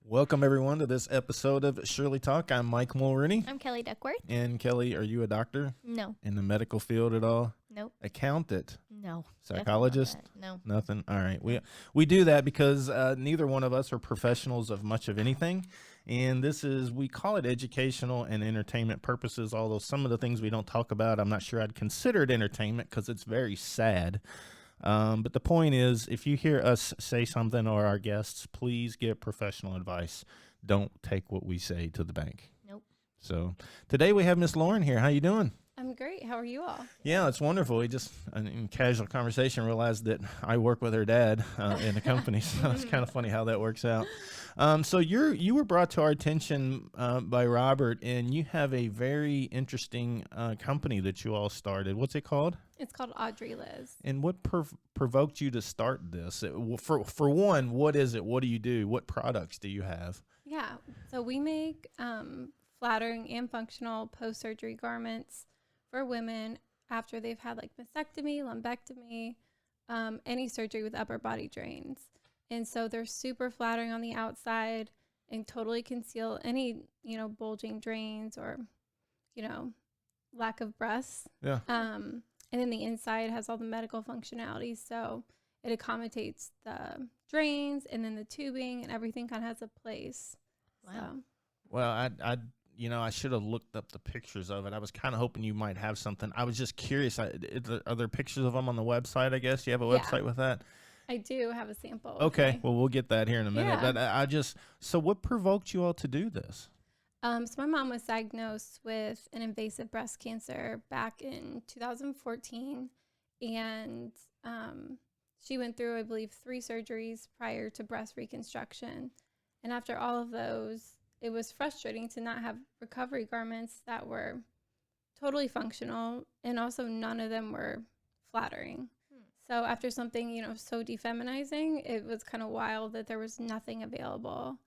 Welcome, everyone, to this episode of Shirley Talk. I'm Mike Mulrooney. I'm Kelly Duckworth. And Kelly, are you a doctor? No. In the medical field at all? Nope. Accountant? No. Psychologist? No. Nothing? All right. We do that because neither one of us are professionals of much of anything. And we call it educational and entertainment purposes, although some of the things we don't talk about, I'm not sure I'd consider it entertainment because it's very sad. But the point is, if you hear us say something or our guests, please get professional advice. Don't take what we say to the bank. Nope. So today we have Miss Lauren here. How you doing? I'm great. How are you all? Yeah, it's wonderful. We just, in casual conversation, realized that I work with her dad in the company. So it's kind of funny how that works out. So you were brought to our attention by Robert, and you have a very interesting company that you all started. What's it called? It's called Audrey Liz. And what provoked you to start this? For one, what is it? What do you do? What products do you have? Yeah. So we make flattering and functional post-surgery garments for women after they've had like mastectomy, lumpectomy, any surgery with upper body drains. And so they're super flattering on the outside and totally conceal any, bulging drains or, lack of breasts. Yeah. And then the inside has all the medical functionality. So it accommodates the drains and then the tubing, and everything kind of has a place. Wow. So. Well, I should have looked up the pictures of it. I was kind of hoping you might have something. I was just curious. Are there pictures of them on the website, I guess? You have a website with that? I do have a sample. Okay. Well, we'll get that here in a minute. Yeah. But so what provoked you all to do this? So my mom was diagnosed with an invasive breast cancer back in 2014. And she went through, I believe, 3 surgeries prior to breast reconstruction. And after all of those, it was frustrating to not have recovery garments that were totally functional, and also none of them were flattering. So after something, so defeminizing, it was kind of wild that there was nothing available.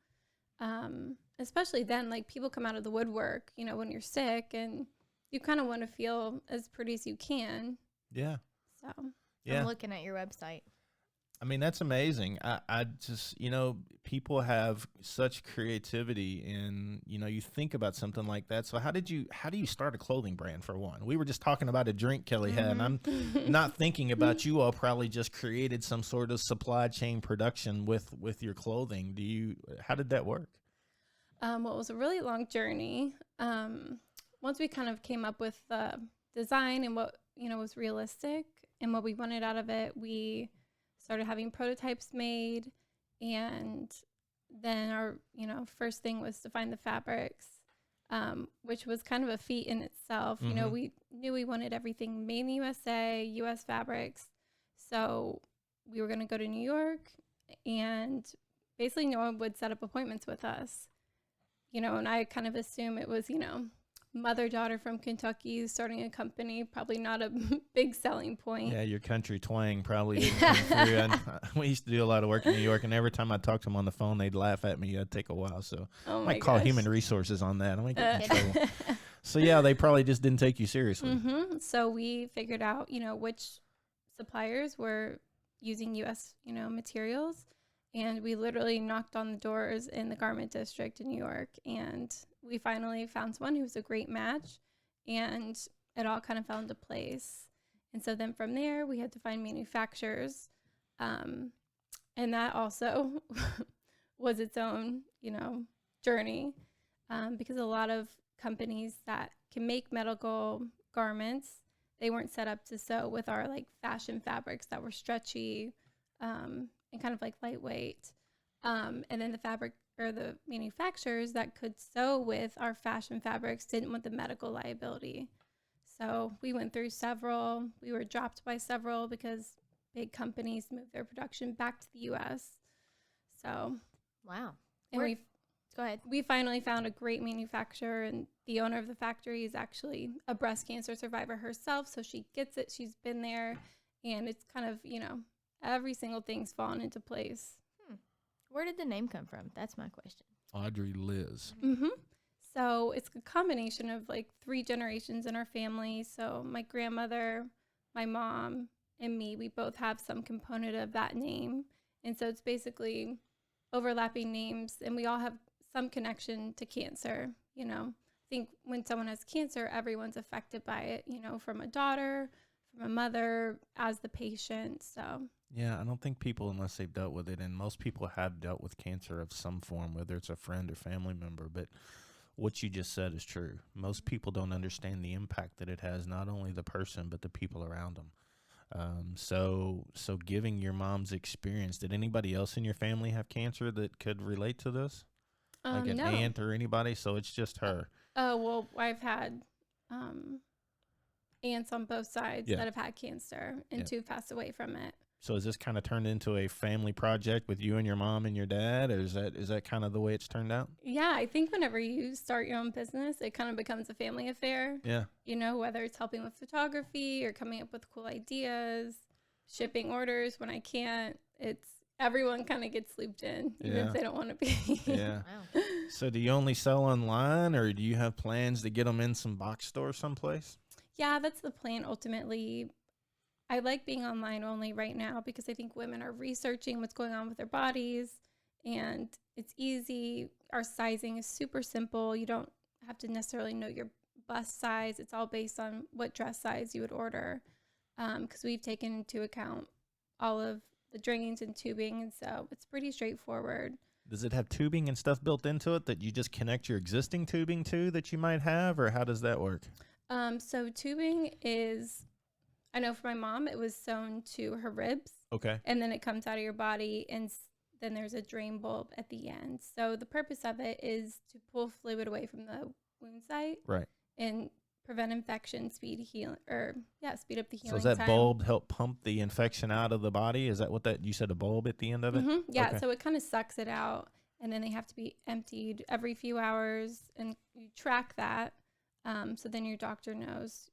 Especially then, like, people come out of the woodwork, when you're sick, and you kind of want to feel as pretty as you can. Yeah. So. Yeah. I'm looking at your website. I mean, that's amazing. I just, people have such creativity, and, you think about something like that. So how do you start a clothing brand, for one? We were just talking about a drink Kelly had, and I'm not thinking about you all probably just created some sort of supply chain production with your clothing. How did that work? Well, it was a really long journey. Once we kind of came up with the design and what, was realistic and what we wanted out of it, we started having prototypes made, and then our, first thing was to find the fabrics, which was kind of a feat in itself. Mm-hmm. We knew we wanted everything made in the USA, U.S. fabrics. So we were going to go to New York, and basically no one would set up appointments with us. And I kind of assume it was, mother-daughter from Kentucky starting a company, probably not a big selling point. Yeah, your country twang probably didn't come through. And we used to do a lot of work in New York, and every time I talked to them on the phone, they'd laugh at me. It'd take a while, so I might call human resources on that. I might get in trouble. So, yeah, they probably just didn't take you seriously. Mm-hmm. So we figured out, which suppliers were using U.S., materials. And we literally knocked on the doors in the garment district in New York, and we finally found someone who was a great match, and it all kind of fell into place. And so then from there, we had to find manufacturers, and that also was its own, journey, because a lot of companies that can make medical garments, they weren't set up to sew with our like fashion fabrics that were stretchy, and kind of like lightweight. And then the fabric or the manufacturers that could sew with our fashion fabrics didn't want the medical liability. So we went through several. We were dropped by several because big companies moved their production back to the U.S. So, wow. And go ahead. We finally found a great manufacturer, and the owner of the factory is actually a breast cancer survivor herself. So she gets it. She's been there, and it's kind of, every single thing's fallen into place. Where did the name come from? That's my question. Audrey Liz. Mm-hmm. So it's a combination of like 3 generations in our family. So my grandmother, my mom, and me, we both have some component of that name. And so it's basically overlapping names, and we all have some connection to cancer. You know, I think when someone has cancer, everyone's affected by it, you know, from a daughter, from a mother, as the patient. So, Yeah, I don't think people, unless they've dealt with it, and most people have dealt with cancer of some form, whether it's a friend or family member. But what you just said is true. Most people don't understand the impact that it has, not only the person, but the people around them. So giving your mom's experience, did anybody else in your family have cancer that could relate to this? Like an no. aunt or anybody? So it's just her. Oh, well, I've had aunts on both sides Yeah. that have had cancer, and Yeah. 2 passed away from it. So is this kind of turned into a family project with you and your mom and your dad, or is that kind of the way it's turned out? Yeah, I think whenever you start your own business, it kind of becomes a family affair. Yeah. You know, whether it's helping with photography or coming up with cool ideas, shipping orders when I can't, it's everyone kind of gets looped in, even Yeah. if they don't want to be. Yeah. Wow. So do you only sell online, or do you have plans to get them in some box stores someplace? Yeah, that's the plan ultimately. I like being online only right now because I think women are researching what's going on with their bodies, and it's easy. Our sizing is super simple. You don't have to necessarily know your bust size. It's all based on what dress size you would order, because we've taken into account all of the drains and tubing, and so it's pretty straightforward. Does it have tubing and stuff built into it that you just connect your existing tubing to that you might have, or how does that work? So tubing is, I know for my mom, it was sewn to her ribs, Okay. and then it comes out of your body, and then there's a drain bulb at the end. So the purpose of it is to pull fluid away from the wound site Right. and prevent infection, speed up the healing So does that time. bulb help pump the infection out of the body? Is that what you said, a bulb at the end of it? Yeah, Okay. so it kind of sucks it out, and then they have to be emptied every few hours, and you track that, so then your doctor knows.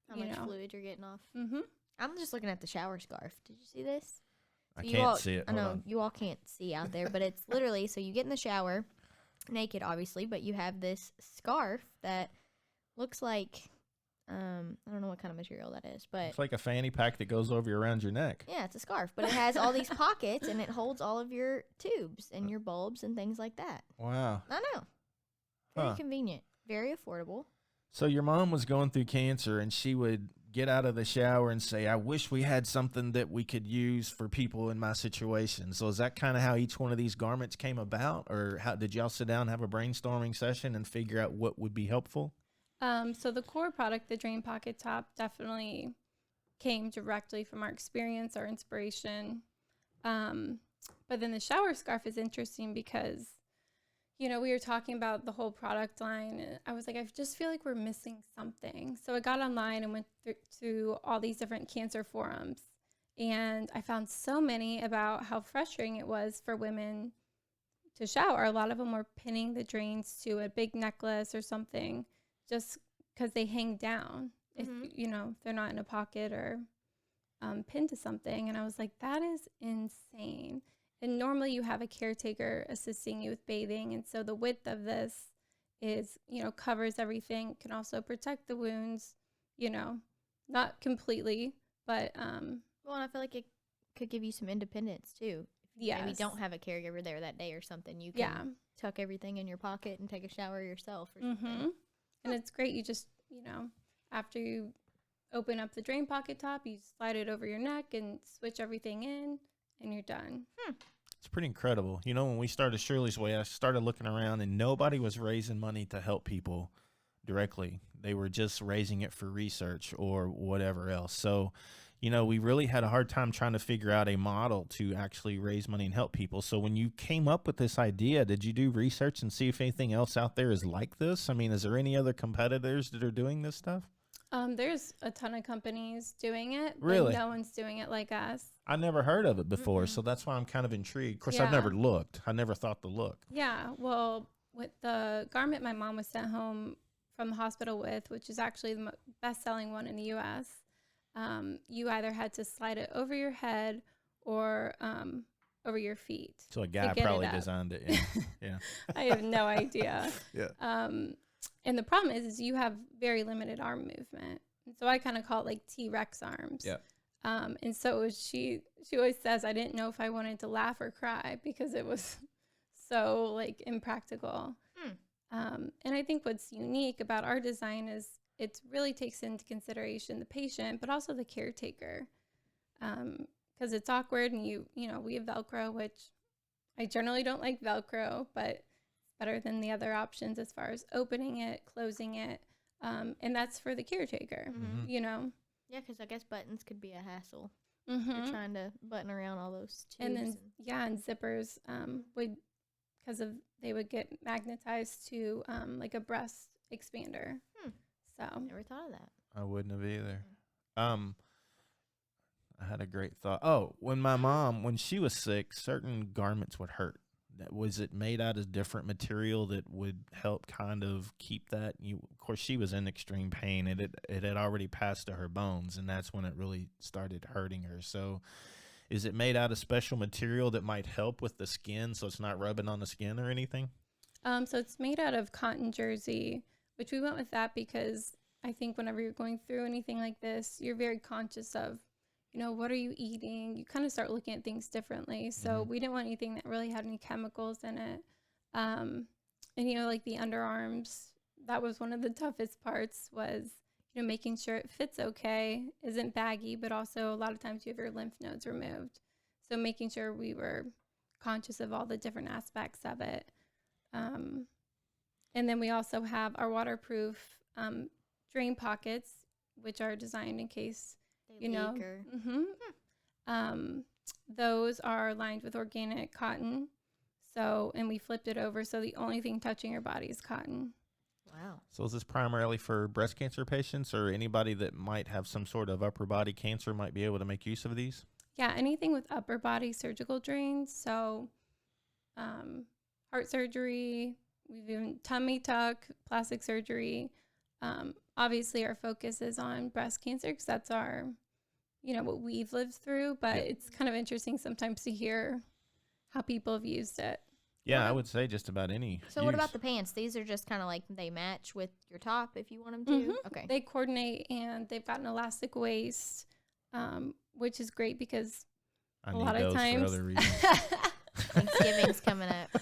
How You much know. fluid you're getting off. Mm-hmm. I'm just looking at the shower scarf. Did you see this? I So can't see it. I Hold know on. you all can't see out there, but it's literally, so you get in the shower, naked obviously, but you have this scarf that looks like, I don't know what kind of material that is, but It's like a fanny pack that goes over around your neck. yeah, it's a scarf, but it has all these pockets and it holds all of your tubes and your bulbs and things like that. Wow. I know. Very Huh. convenient, very affordable. So your mom was going through cancer, and she would get out of the shower and say, I wish we had something that we could use for people in my situation. So is that kind of how each one of these garments came about? Or how did y'all sit down and have a brainstorming session and figure out what would be helpful? So the core product, the Drain Pocket Top, definitely came directly from our experience, our inspiration. But then the shower scarf is interesting because, you know, we were talking about the whole product line, and I was like, I just feel like we're missing something. So I got online and went through all these different cancer forums, and I found so many about how frustrating it was for women to shower. A lot of them were pinning the drains to a big necklace or something just because they hang down if, you know, they're not in a pocket or pinned to something. And I was like, that is insane. And normally you have a caretaker assisting you with bathing. And so the width of this is, you know, covers everything, can also protect the wounds, you know, not completely, but Well, and I feel like it could give you some independence too. yes. Maybe don't have a caregiver there that day or something. You can tuck everything in your pocket and take a shower yourself or something. And it's great. You just, you know, after you open up the Drain Pocket Top, you slide it over your neck and switch everything in, and you're done. It's pretty incredible. You know, when we started Shirley's Way, I started looking around, and nobody was raising money to help people directly. They were just raising it for research or whatever else. So, you know, we really had a hard time trying to figure out a model to actually raise money and help people. So when you came up with this idea, did you do research and see if anything else out there is like this? I mean, is there any other competitors that are doing this stuff? There's a ton of companies doing it, but Really? no one's doing it like us. I never heard of it before, so that's why I'm kind of intrigued. Of course, I've Yeah. never looked. I never thought to look. Yeah, well, with the garment my mom was sent home from the hospital with, which is actually the best-selling one in the U.S., you either had to slide it over your head or over your feet. So a guy get it probably up. designed it. Yeah. Yeah. I have no idea. Yeah. And the problem is you have very limited arm movement. And so I kind of call it like T-Rex arms. Yeah. And so she always says, I didn't know if I wanted to laugh or cry because it was so like impractical. And I think what's unique about our design is it really takes into consideration the patient, but also the caretaker. Because it's awkward, and you know, we have Velcro, which I generally don't like Velcro, but it's better than the other options as far as opening it, closing it. And that's for the caretaker, you know? Yeah, because I guess buttons could be a hassle. Mm-hmm. You're trying to button around all those tubes. And then, and zippers would, because of, they would get magnetized to like a breast expander. So Never thought of that. I wouldn't have either. I had a great thought. Oh, when my mom, when she was sick, certain garments would hurt. Was it made out of different material that would help kind of keep that? Of course, she was in extreme pain. It had already passed to her bones, and that's when it really started hurting her. So is it made out of special material that might help with the skin so it's not rubbing on the skin or anything? so it's made out of cotton jersey, which we went with that because I think whenever you're going through anything like this, you're very conscious of, you know, what are you eating? You kind of start looking at things differently. So we didn't want anything that really had any chemicals in it. And, you know, like the underarms, that was one of the toughest parts was, you know, making sure it fits okay, isn't baggy, but also a lot of times you have your lymph nodes removed. So making sure we were conscious of all the different aspects of it. And then we also have our waterproof drain pockets, which are designed in case, They you know, leak or those are lined with organic cotton. So, and we flipped it over. So the only thing touching your body is cotton. wow. So is this primarily for breast cancer patients, or anybody that might have some sort of upper body cancer might be able to make use of these? Yeah, anything with upper body surgical drains. So, heart surgery, we've even tummy tuck, plastic surgery. Obviously, our focus is on breast cancer because that's our, you know, what we've lived through. But it's kind of interesting sometimes to hear how people have used it. Yeah, I would say just about any. So what about the pants? These are just kind of like they match with your top if you want them to. Okay. They coordinate, and they've got an elastic waist, which is great because I a need lot of those times- for other reasons. Thanksgiving's coming up.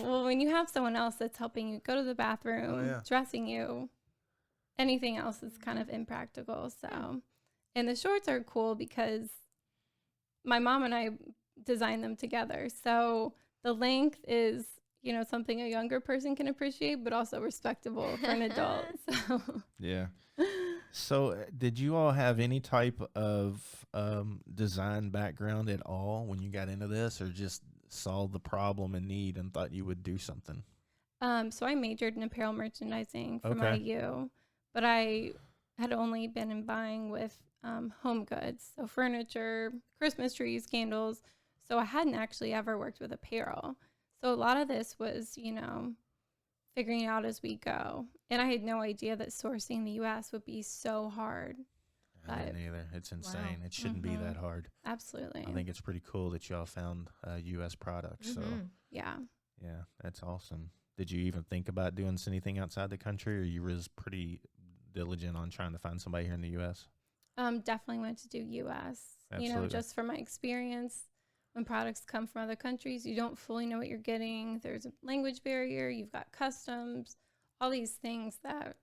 well, when you have someone else that's helping you go to the bathroom, dressing you, anything else is kind of impractical. So, and the shorts are cool because my mom and I designed them together. So the length is, you know, something a younger person can appreciate, but also respectable for an adult. So Yeah. So did you all have any type of design background at all when you got into this, or just saw the problem and need and thought you would do something? So I majored in apparel merchandising from Okay. IU, but I had only been in buying with home goods, so furniture, Christmas trees, candles. So I hadn't actually ever worked with apparel. So a lot of this was, you know, figuring out as we go. And I had no idea that sourcing in the U.S. would be so hard. I didn't either. It's insane. It shouldn't be that hard. Absolutely. I think it's pretty cool that y'all found U.S. products. So Yeah. yeah, that's awesome. Did you even think about doing anything outside the country, or you was pretty diligent on trying to find somebody here in the U.S.? Definitely went to do U.S. You know, Absolutely. just from my experience, when products come from other countries, you don't fully know what you're getting. There's a language barrier. You've got customs, all these things that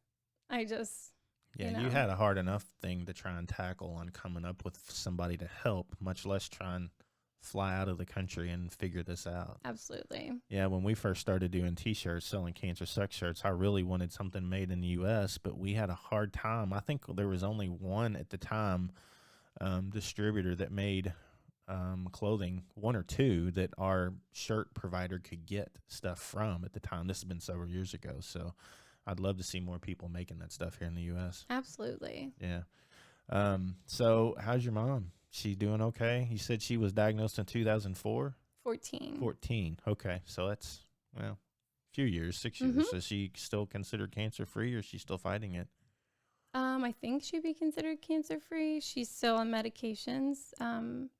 I just, Yeah, you you know. had a hard enough thing to try and tackle on coming up with somebody to help, much less try and fly out of the country and figure this out. Absolutely. Yeah, when we first started doing T-shirts, selling cancer sex shirts, I really wanted something made in the U.S., but we had a hard time. I think there was only one at the time distributor that made clothing, one or two, that our shirt provider could get stuff from at the time. This has been several years ago, so I'd love to see more people making that stuff here in the U.S. Absolutely. Yeah. So how's your mom? She doing okay? You said she was diagnosed in 2004? 14. 14. Okay. So that's, well, a few years, 6 years. So she still considered cancer free, or is she still fighting it? I think she'd be considered cancer free. She's still on medications. And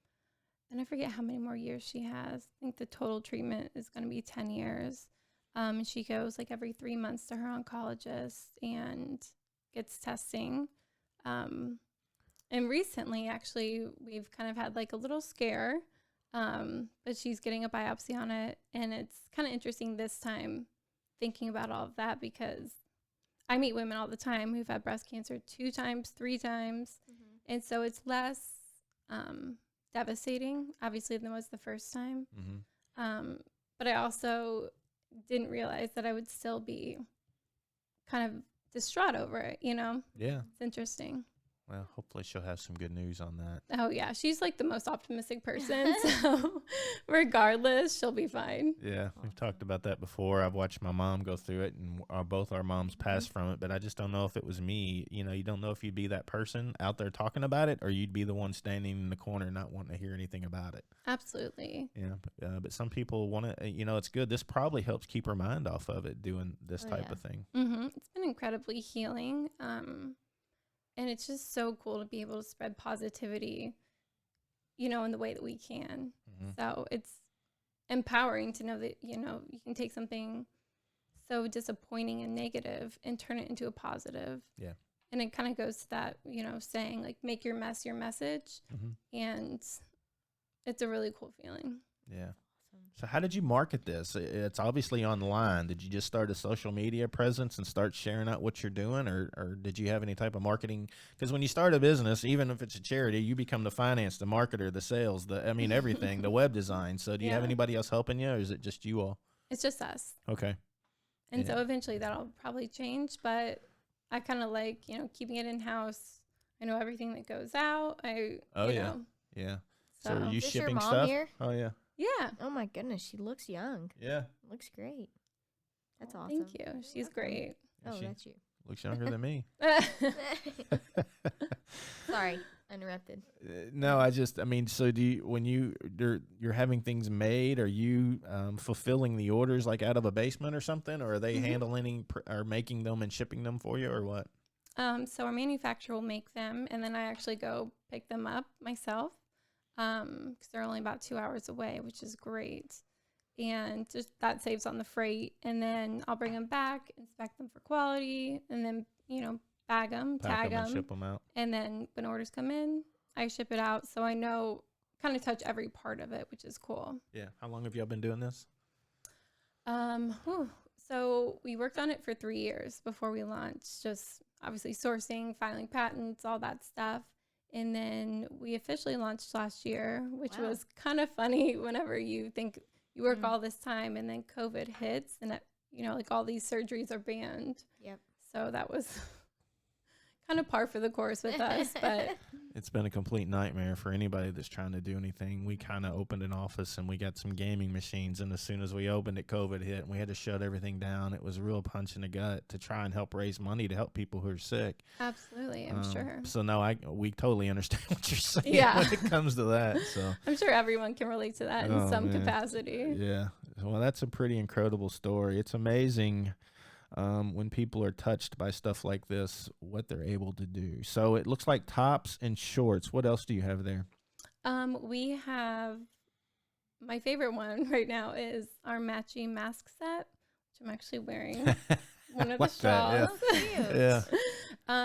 I forget how many more years she has. I think the total treatment is going to be 10 years. And she goes like every 3 months to her oncologist and gets testing. And recently, actually, we've kind of had like a little scare. But she's getting a biopsy on it. And it's kind of interesting this time thinking about all of that, because I meet women all the time who've had breast cancer 2 times, 3 times. Mm-hmm. And so it's less devastating, obviously, than was the first time. But I also didn't realize that I would still be kind of distraught over it, you know? Yeah. It's interesting. Well, hopefully she'll have some good news on that. Oh, yeah. She's like the most optimistic person. So regardless, she'll be fine. Yeah, we've talked about that before. I've watched my mom go through it, and both our moms passed from it, but I just don't know if it was me. You know, you don't know if you'd be that person out there talking about it, or you'd be the one standing in the corner not wanting to hear anything about it. Absolutely. Yeah, but some people want to, you know, it's good. This probably helps keep her mind off of it, doing this type of thing. It's been incredibly healing. And it's just so cool to be able to spread positivity, you know, in the way that we can. So it's empowering to know that, you know, you can take something so disappointing and negative and turn it into a positive. Yeah. And it kind of goes to that, you know, saying like, make your mess your message. And it's a really cool feeling. Yeah. So how did you market this? It's obviously online. Did you just start a social media presence and start sharing out what you're doing, or did you have any type of marketing? Because when you start a business, even if it's a charity, you become the finance, the marketer, the sales, everything, the web design. So do you have anybody else helping you, or is it just you all? It's just us. Okay. And so eventually that'll probably change, but I kind of like, you know, keeping it in-house. I know everything that goes out. You know. Yeah. So So are you Is this your shipping mom stuff? here? Oh, yeah. Yeah. Oh my goodness, she looks young. Yeah. Looks great. That's awesome. Thank you. She's great. Oh, She that's you. looks younger than me. Sorry, interrupted. No, so when you're having things made, are you fulfilling the orders like out of a basement or something, or are they handling or making them and shipping them for you, or what? So our manufacturer will make them, and then I actually go pick them up myself, because they're only about 2 hours away, which is great. And just that saves on the freight. And then I'll bring them back, inspect them for quality, and then, you know, bag them, tag them, and ship them out. And then when orders come in, I ship it out. So I know, kind of touch every part of it, which is cool. Yeah. How long have y'all been doing this? So we worked on it for 3 years before we launched, just obviously sourcing, filing patents, all that stuff. And then we officially launched last year, which was kind of funny whenever you think you work all this time and then COVID hits and, you know, like all these surgeries are banned. Yep. So that was kind of par for the course with us, but It's been a complete nightmare for anybody that's trying to do anything. We kind of opened an office and we got some gaming machines, and as soon as we opened it, COVID hit and we had to shut everything down. It was a real punch in the gut to try and help raise money to help people who are sick. absolutely, I'm sure. So no, we totally understand what you're saying Yeah. when it comes to that. So I'm sure everyone can relate to that in some capacity. yeah, well, that's a pretty incredible story. It's amazing when people are touched by stuff like this, what they're able to do. So it looks like tops and shorts. What else do you have there? We have, my favorite one right now is our matching mask set, which I'm actually wearing. One of the like that, shawls. Yeah.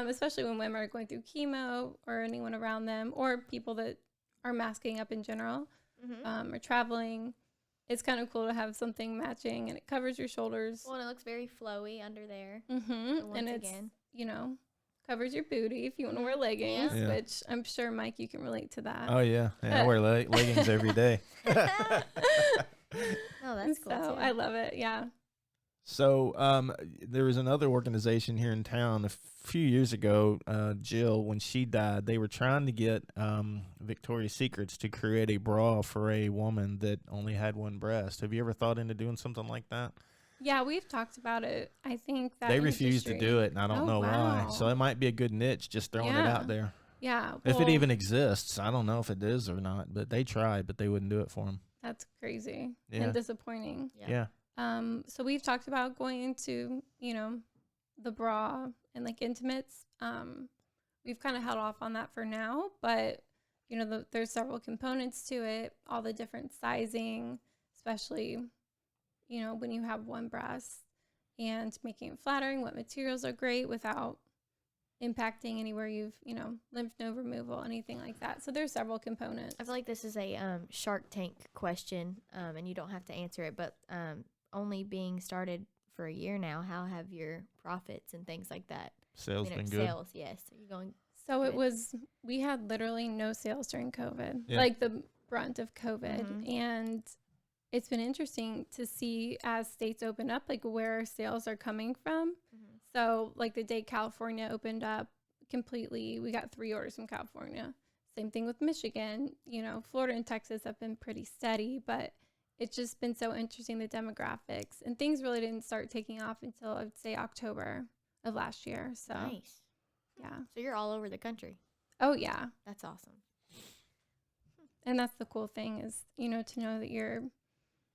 Especially when women are going through chemo or anyone around them, or people that are masking up in general, or traveling. It's kind of cool to have something matching, and it covers your shoulders. Well, and it looks very flowy under there. And it's, you know, covers your booty if you want to wear leggings, Yeah. which I'm sure, Mike, you can relate to that. Oh yeah, I wear leggings every day. Oh, that's cool. So too. I love it. Yeah. So there was another organization here in town a few years ago, Jill, when she died, they were trying to get Victoria's Secrets to create a bra for a woman that only had one breast. Have you ever thought into doing something like that? Yeah, we've talked about it. I think that They refused to do it, and I don't know wow. why. So it might be a good niche, just throwing it out there. Yeah. If it well, even exists, I don't know if it is or not, but they tried, but they wouldn't do it for them. That's crazy Yeah. and disappointing. Yeah. So we've talked about going into, you know, the bra and like intimates. We've kind of held off on that for now, but you know, there's several components to it, all the different sizing, especially, you know, when you have one breast, and making it flattering, what materials are great without impacting anywhere you've, lymph node removal, anything like that. So there's several components. I feel like this is a Shark Tank question, and you don't have to answer it, but only being started for a year now, how have your profits and things like that? Sales been good? Sales, yes. Are you going? So good? we had literally no sales during COVID, Yeah. like the brunt of COVID. Mhm. And it's been interesting to see as states open up, like where sales are coming from. Mhm. So like the day California opened up completely, we got 3 orders from California. Same thing with Michigan. Florida and Texas have been pretty steady, but it's just been so interesting, the demographics. And things really didn't start taking off until, I would say, October of last year. So, Nice. yeah. So you're all over the country. Oh, yeah. That's awesome. And that's the cool thing is, to know that you're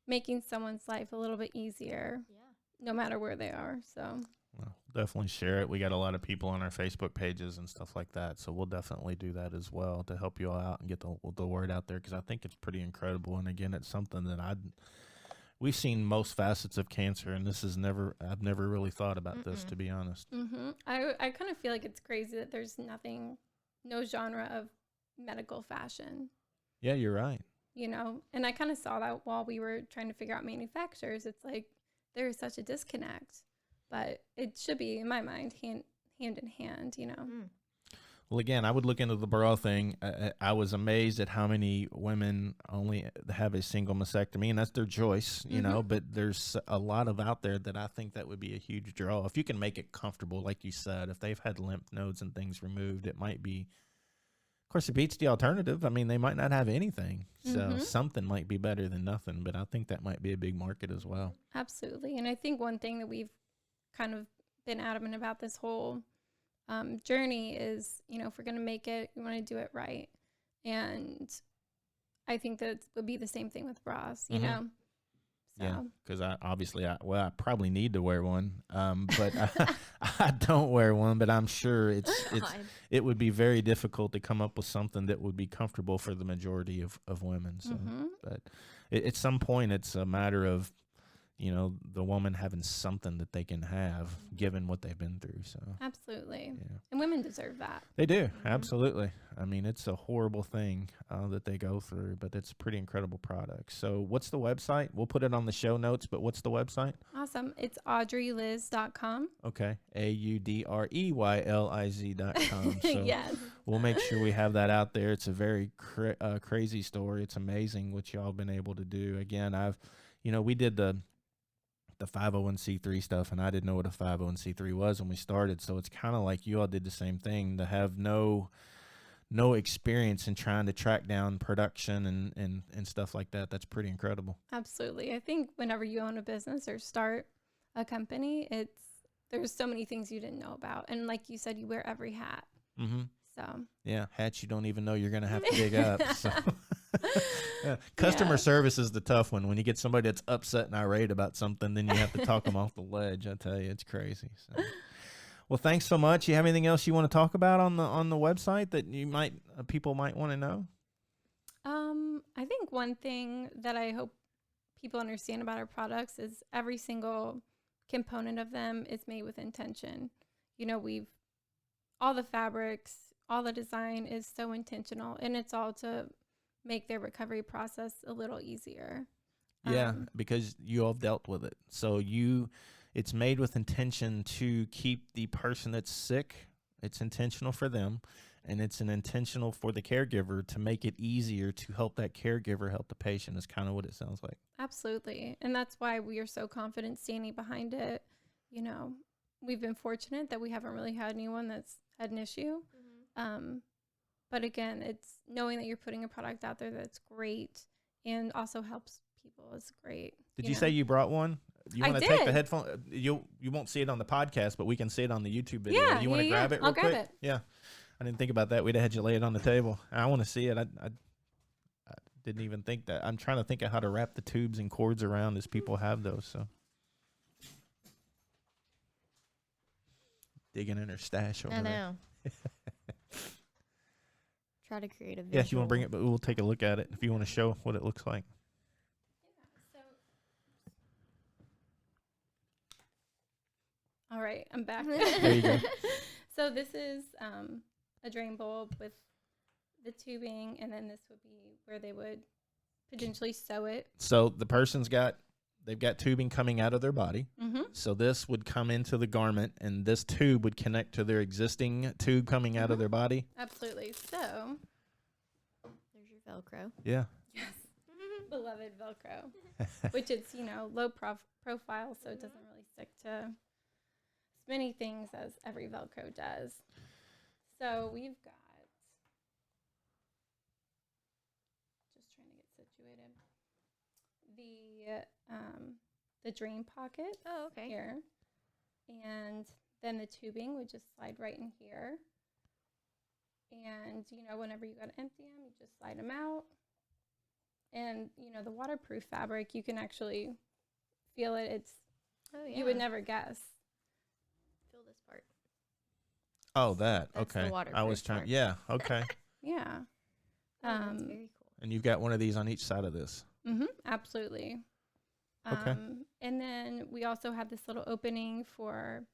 making someone's life a little bit easier, Yeah. no matter where they are. So, Well, definitely share it. We got a lot of people on our Facebook pages and stuff like that, so we'll definitely do that as well to help you all out and get the word out there, because I think it's pretty incredible. And again, it's something that we've seen most facets of cancer, and I've never really thought about this, to be honest. I kind of feel like it's crazy that there's no genre of medical fashion. Yeah, you're right. And I kind of saw that while we were trying to figure out manufacturers. It's like there is such a disconnect, but it should be, in my mind, hand in hand, Mm. Well, again, I would look into the bra thing. I was amazed at how many women only have a single mastectomy, and that's their choice, but there's a lot of out there that I think that would be a huge draw. If you can make it comfortable, like you said, if they've had lymph nodes and things removed, it might be, of course, it beats the alternative. I mean, they might not have anything, so something might be better than nothing, but I think that might be a big market as well. Absolutely. And I think one thing that we've kind of been adamant about this whole journey is, if we're going to make it, we want to do it right. And I think that would be the same thing with bras, you know? So. Yeah, because I probably need to wear one, but I don't wear one. But I'm sure it would be very difficult to come up with something that would be comfortable for the majority of women. So, but at some point, it's a matter of the woman having something that they can have given what they've been through. So absolutely, yeah. And women deserve that. They do, absolutely. I mean, it's a horrible thing that they go through, but it's a pretty incredible product. So what's the website? We'll put it on the show notes, but what's the website? Awesome. It's audreyliz.com. Okay, AUDREYLIZ.com. So yes. We'll make sure we have that out there. It's a very crazy story. It's amazing what y'all been able to do. Again, we did the 501c3 stuff, and I didn't know what a 501c3 was when we started. So it's kind of like you all did the same thing, to have no experience in trying to track down production and stuff like that. That's pretty incredible. Absolutely. I think whenever you own a business or start a company, there's so many things you didn't know about. And like you said, you wear every hat. Mm-hmm. So yeah, hats you don't even know you're going to have to dig up. So. Yeah. Customer service is the tough one. When you get somebody that's upset and irate about something, then you have to talk them off the ledge. I tell you, it's crazy. So. Well, thanks so much. You have anything else you want to talk about on the website that people might want to know? I think one thing that I hope people understand about our products is every single component of them is made with intention. All the fabrics, all the design is so intentional, and it's all to make their recovery process a little easier. Yeah, because you all dealt with it. So it's made with intention to keep the person that's sick. It's intentional for them, and it's an intentional for the caregiver to make it easier to help that caregiver help the patient, is kind of what it sounds like. Absolutely. And that's why we are so confident standing behind it. We've been fortunate that we haven't really had anyone that's had an issue. But again, it's knowing that you're putting a product out there that's great and also helps people is great. Did you say you brought one? You want to I take the did. headphone? You won't see it on the podcast, but we can see it on the YouTube video. Yeah, you want to grab it real I'll quick? grab it. Yeah. I didn't think about that. We'd have had you lay it on the table. I want to see it. I didn't even think that. I'm trying to think of how to wrap the tubes and cords around as people have those. So digging in her stash over I there. know. Try to create a visual. Yeah, if you want to bring it, but we'll take a look at it if you want to show what it looks like. All right, I'm back. There you go. So this is a drain bulb with the tubing, and then this would be where they would potentially sew it. So the person's they've got tubing coming out of their body. Mm-hmm. So this would come into the garment, and this tube would connect to their existing tube coming out of their body. Absolutely. So There's your Velcro. Yeah. yes, beloved Velcro, which it's low profile, so it doesn't really stick to as many things as every Velcro does. So we've got, just trying to get situated, the drain pocket Oh, okay. here, and then the tubing would just slide right in here. And whenever you got to empty them, you just slide them out. And the waterproof fabric, you can actually feel it. It's Oh, yeah. you would never guess. Feel this part. Oh, that. That's the Okay. I was waterproof trying. part. Yeah. Okay. Yeah. Oh, that's very cool. And you've got one of these on each side of this. Absolutely. Okay. And then we also have this little opening for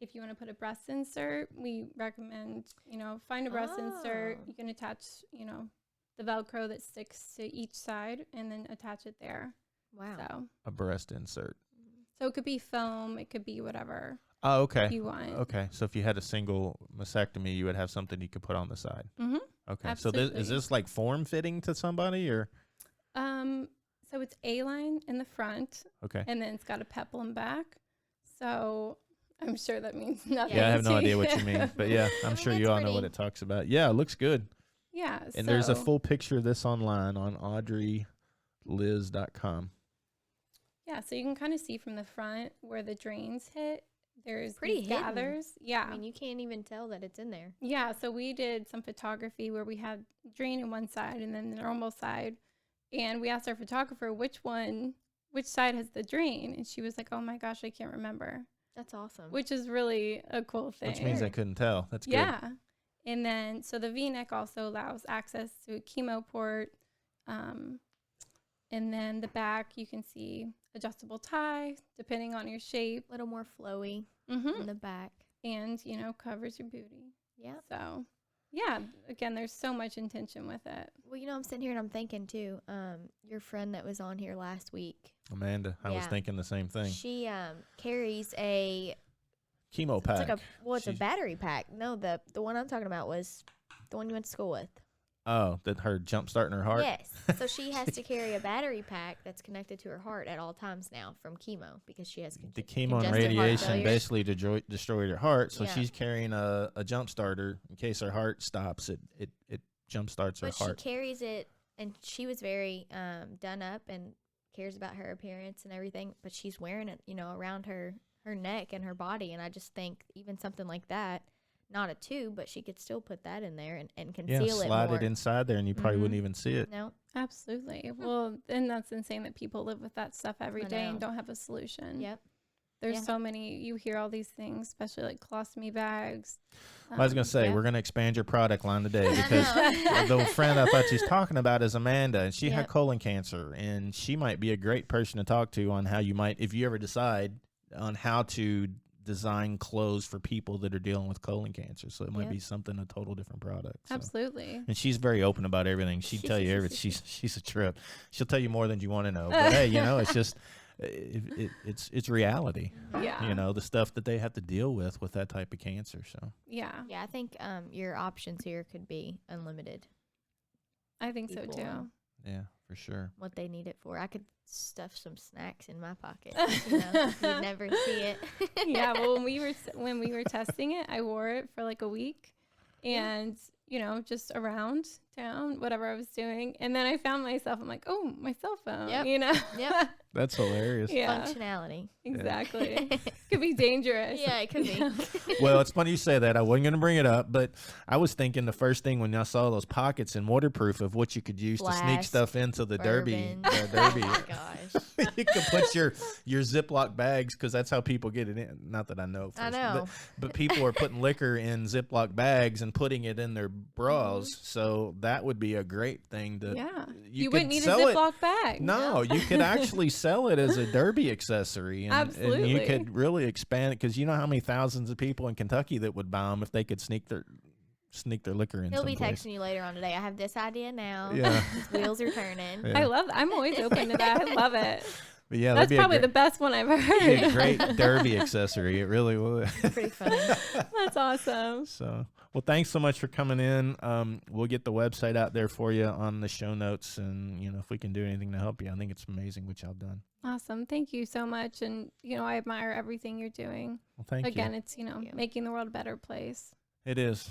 if you want to put a breast insert. We recommend, find a breast insert. Oh. You can attach, the Velcro that sticks to each side and then attach it there. Wow. A breast insert. So it could be foam. It could be whatever Oh, okay. you want. Okay. So if you had a single mastectomy, you would have something you could put on the side. Mm-hmm. Okay. So is Absolutely. this like form fitting to somebody or? So it's A-line in the front, Okay. and then it's got a peplum back. So I'm sure that means nothing. Yeah, I have no to idea what you mean, but yeah, I'm mean, sure it's you all know what pretty. it talks about. Yeah, it looks good. Yeah. And there's a so- full picture of this online on audreyliz.com. Yeah, so you can kind of see from the front where the drains hit. There's Pretty these hidden. gathers. Yeah. I mean, you can't even tell that it's in there. Yeah, so we did some photography where we had drain on one side and then the normal side. And we asked our photographer which side has the drain. And she was like, oh my gosh, I can't remember, That's awesome. which is really a cool thing. Which means they couldn't tell. That's good. Yeah. And then, so the V-neck also allows access to a chemo port. And then the back, you can see adjustable tie, depending on your shape. A little more flowy Mm-hmm. in the back. And, covers your booty. Yeah. So, yeah, again, there's so much intention with it. Well, I'm sitting here and I'm thinking too. Your friend that was on here last week, Amanda, I was Yeah. thinking the same thing. she carries a Chemo it's pack. like it's a She's- battery pack. No, the one I'm talking about was the one you went to school with. Oh, that her jump starting her heart? Yes. So she has to carry a battery pack that's connected to her heart at all times now from chemo because she has The chemo and congestive heart radiation failure. basically destroyed her heart, so Yeah. she's carrying a jump starter in case her heart stops. It jump starts her But heart. she carries it, and she was very done up and cares about her appearance and everything. But she's wearing it, around her neck and her body. And I just think even something like that, not a tube, but she could still put that in there and conceal it slide more. it inside there, and you probably wouldn't even see it. No, Absolutely. Well, and that's insane that people live with that stuff every I day and know. don't have a solution. Yep. There's Yeah. so many, you hear all these things, especially like colostomy bags. I was gonna say yeah. we're gonna expand your product line today I because know. the friend I thought she's talking about is Amanda, and she had Yep. colon cancer, and she might be a great person to talk to on how you might, if you ever decide on how to design clothes for people that are dealing with colon cancer. So it might Yep. be something a total different product. So. Absolutely. And she's very open about everything. She'd tell you everything. She's a trip. She'll tell you more than you want to know. But hey, it's just it's reality. Yeah. The stuff that they have to deal with that type of cancer. So Yeah. Yeah, I think your options here could be unlimited. I think so People, too. yeah, for sure. What they need it for. I could stuff some snacks in my pocket. You'd never see it. Yeah. Well, when we were testing it, I wore it for like a week, and just around town, whatever I was doing, and then I found myself. I'm like, oh, my cell phone. Yep. Yep. That's hilarious. Yeah. Functionality. Exactly. Could be dangerous. Yeah, it could be. Well, it's funny you say that. I wasn't going to bring it up, but I was thinking the first thing when I saw those pockets and waterproof of what you could use to sneak Flask, stuff into the derby. bourbon. Derby. Oh my gosh. You can put your Ziploc bags because that's how people get it in. Not that I know. I first, know. But people are putting liquor in Ziploc bags and putting it in their bras. Mm-hmm. So that would be a great thing to. Yeah. You You could wouldn't need a sell it. Ziploc bag. No, you could actually sell it as a derby accessory, and you Absolutely. could really expand it, because you know how many thousands of people in Kentucky that would buy them if they could sneak their liquor in. He'll be someplace. texting you later on today. I have this idea now. Yeah. His wheels are turning. Yeah. I love that. I'm always open to that. I love it. But yeah, That's that'd probably be the best one I've be a heard. great derby accessory. It really would. Pretty funny. That's awesome. So, well, thanks so much for coming in. We'll get the website out there for you on the show notes, and if we can do anything to help you, I think it's amazing what y'all done. Awesome. Thank you so much. And, I admire everything you're doing. Well, thank Again, you. it's, Thank you. making the world a better place. It is.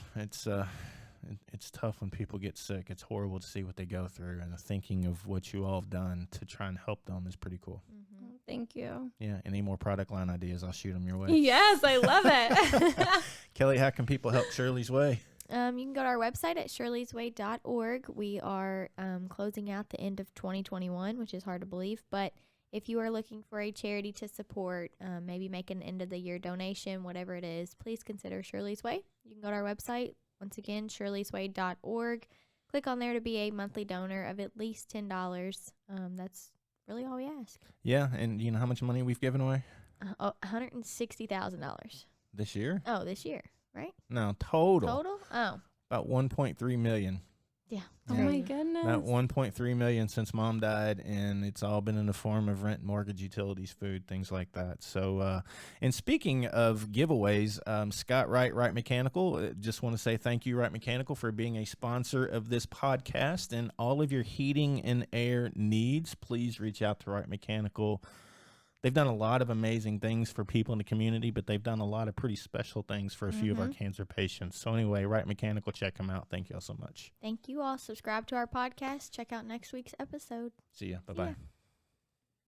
It's tough when people get sick. It's horrible to see what they go through, and thinking of what you all have done to try and help them is pretty cool. Mm-hmm. Thank you. Yeah. Any more product line ideas, I'll shoot them your way. Yes, I love it. Kelly, how can people help Shirley's Way? You can go to our website at shirleysway.org. We are closing out the end of 2021, which is hard to believe. But if you are looking for a charity to support, maybe make an end-of-the-year donation, whatever it is, please consider Shirley's Way. You can go to our website, once again, shirleysway.org. Click on there to be a monthly donor of at least $10. That's really all we ask. Yeah, and you know how much money we've given away $160,000. this year? Oh, this year, right? No, total. Total? Oh, About 1.3 million. yeah. Oh Yeah. my Crazy. goodness. About 1.3 million since Mom died, and it's all been in the form of rent, mortgage, utilities, food, things like that. So, and speaking of giveaways, Scott Wright Mechanical, just want to say thank you, Wright Mechanical, for being a sponsor of this podcast. And all of your heating and air needs, please reach out to Wright Mechanical. They've done a lot of amazing things for people in the community, but they've done a lot of pretty special things for a few of our cancer patients. So anyway, Wright Mechanical, check them out. Thank you all so much. Thank you all. Subscribe to our podcast. Check out next week's episode. See ya. Bye-bye. Yeah.